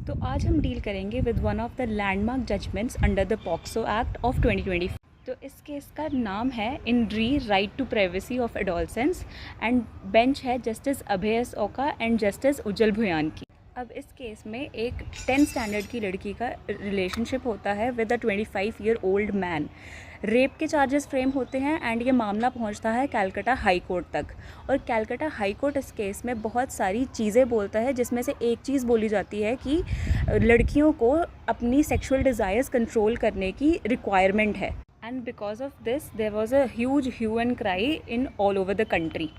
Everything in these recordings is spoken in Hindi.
तो आज हम डील करेंगे with one of the landmark judgments under the POCSO act of 2020। तो इस केस का नाम है in re right to privacy of adolescents and bench है justice Abhay S Oka and justice Ujjal Bhuyan की। अब इस केस में एक 10th स्टैंडर्ड की लड़की का रिलेशनशिप होता है with a 25 year old man. Rape के चार्जेस फ्रेम होते हैं एंड ये मामला पहुंचता है कैलकाटा हाई कोर्ट तक। और कैलकाटा हाई कोर्ट इस केस में बहुत सारी चीज़ें बोलता है, जिसमें से एक चीज़ बोली जाती है कि लड़कियों को अपनी सेक्सुअल डिज़ायर्स कंट्रोल करने की रिक्वायरमेंट है। And because of this there was a huge hue and cry in all over the country.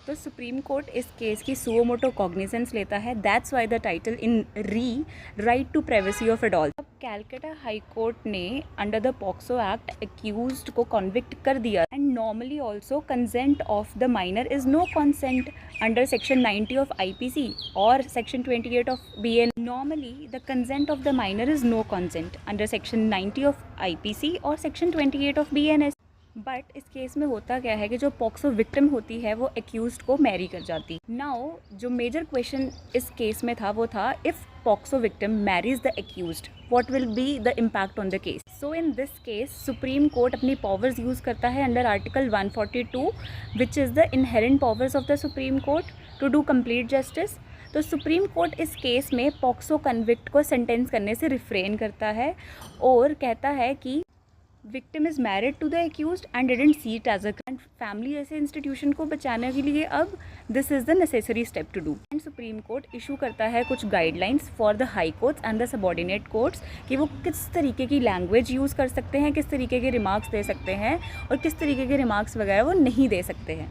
तो सुप्रीम कोर्ट इस केस की सुओ मोटो कॉग्निजेंस लेता है। That's why the title in re right to privacy of एडोल। अब कैलकाटा हाई कोर्ट ने under the POCSO act accused को कन्विक्ट कर दिया। And normally also consent of the minor is no consent under section 90 of IPC और section 28 of BN। Normally the consent of the minor is no consent under section 90 of IPC और सेक्शन 28 ऑफ BNS। बट इस केस में होता क्या है कि जो पॉक्सो विक्टिम होती है वो एक्यूज्ड को मैरी कर जाती। नाउ जो मेजर क्वेश्चन इस केस में था वो था, if POCSO victim marries the accused what will be the impact on the case. So in this case Supreme Court अपनी पावर्स यूज़ करता है under article 142 which is the inherent powers of the Supreme Court to do complete justice. तो सुप्रीम कोर्ट इस केस में पॉक्सो कन्विक्ट को सेंटेंस करने से रिफ्रेन करता है और कहता है कि victim is married to the accused and didn't see it as a crime. Family ऐसे इंस्टीट्यूशन को बचाने के लिए अब this is the necessary step to do. And Supreme Court issue करता है कुछ guidelines for the high courts and the subordinate courts कि वो किस तरीके की लैंग्वेज यूज़ कर सकते हैं, किस तरीके के रिमार्क्स दे सकते हैं और किस तरीके के रिमार्क्स वगैरह वो नहीं दे सकते हैं।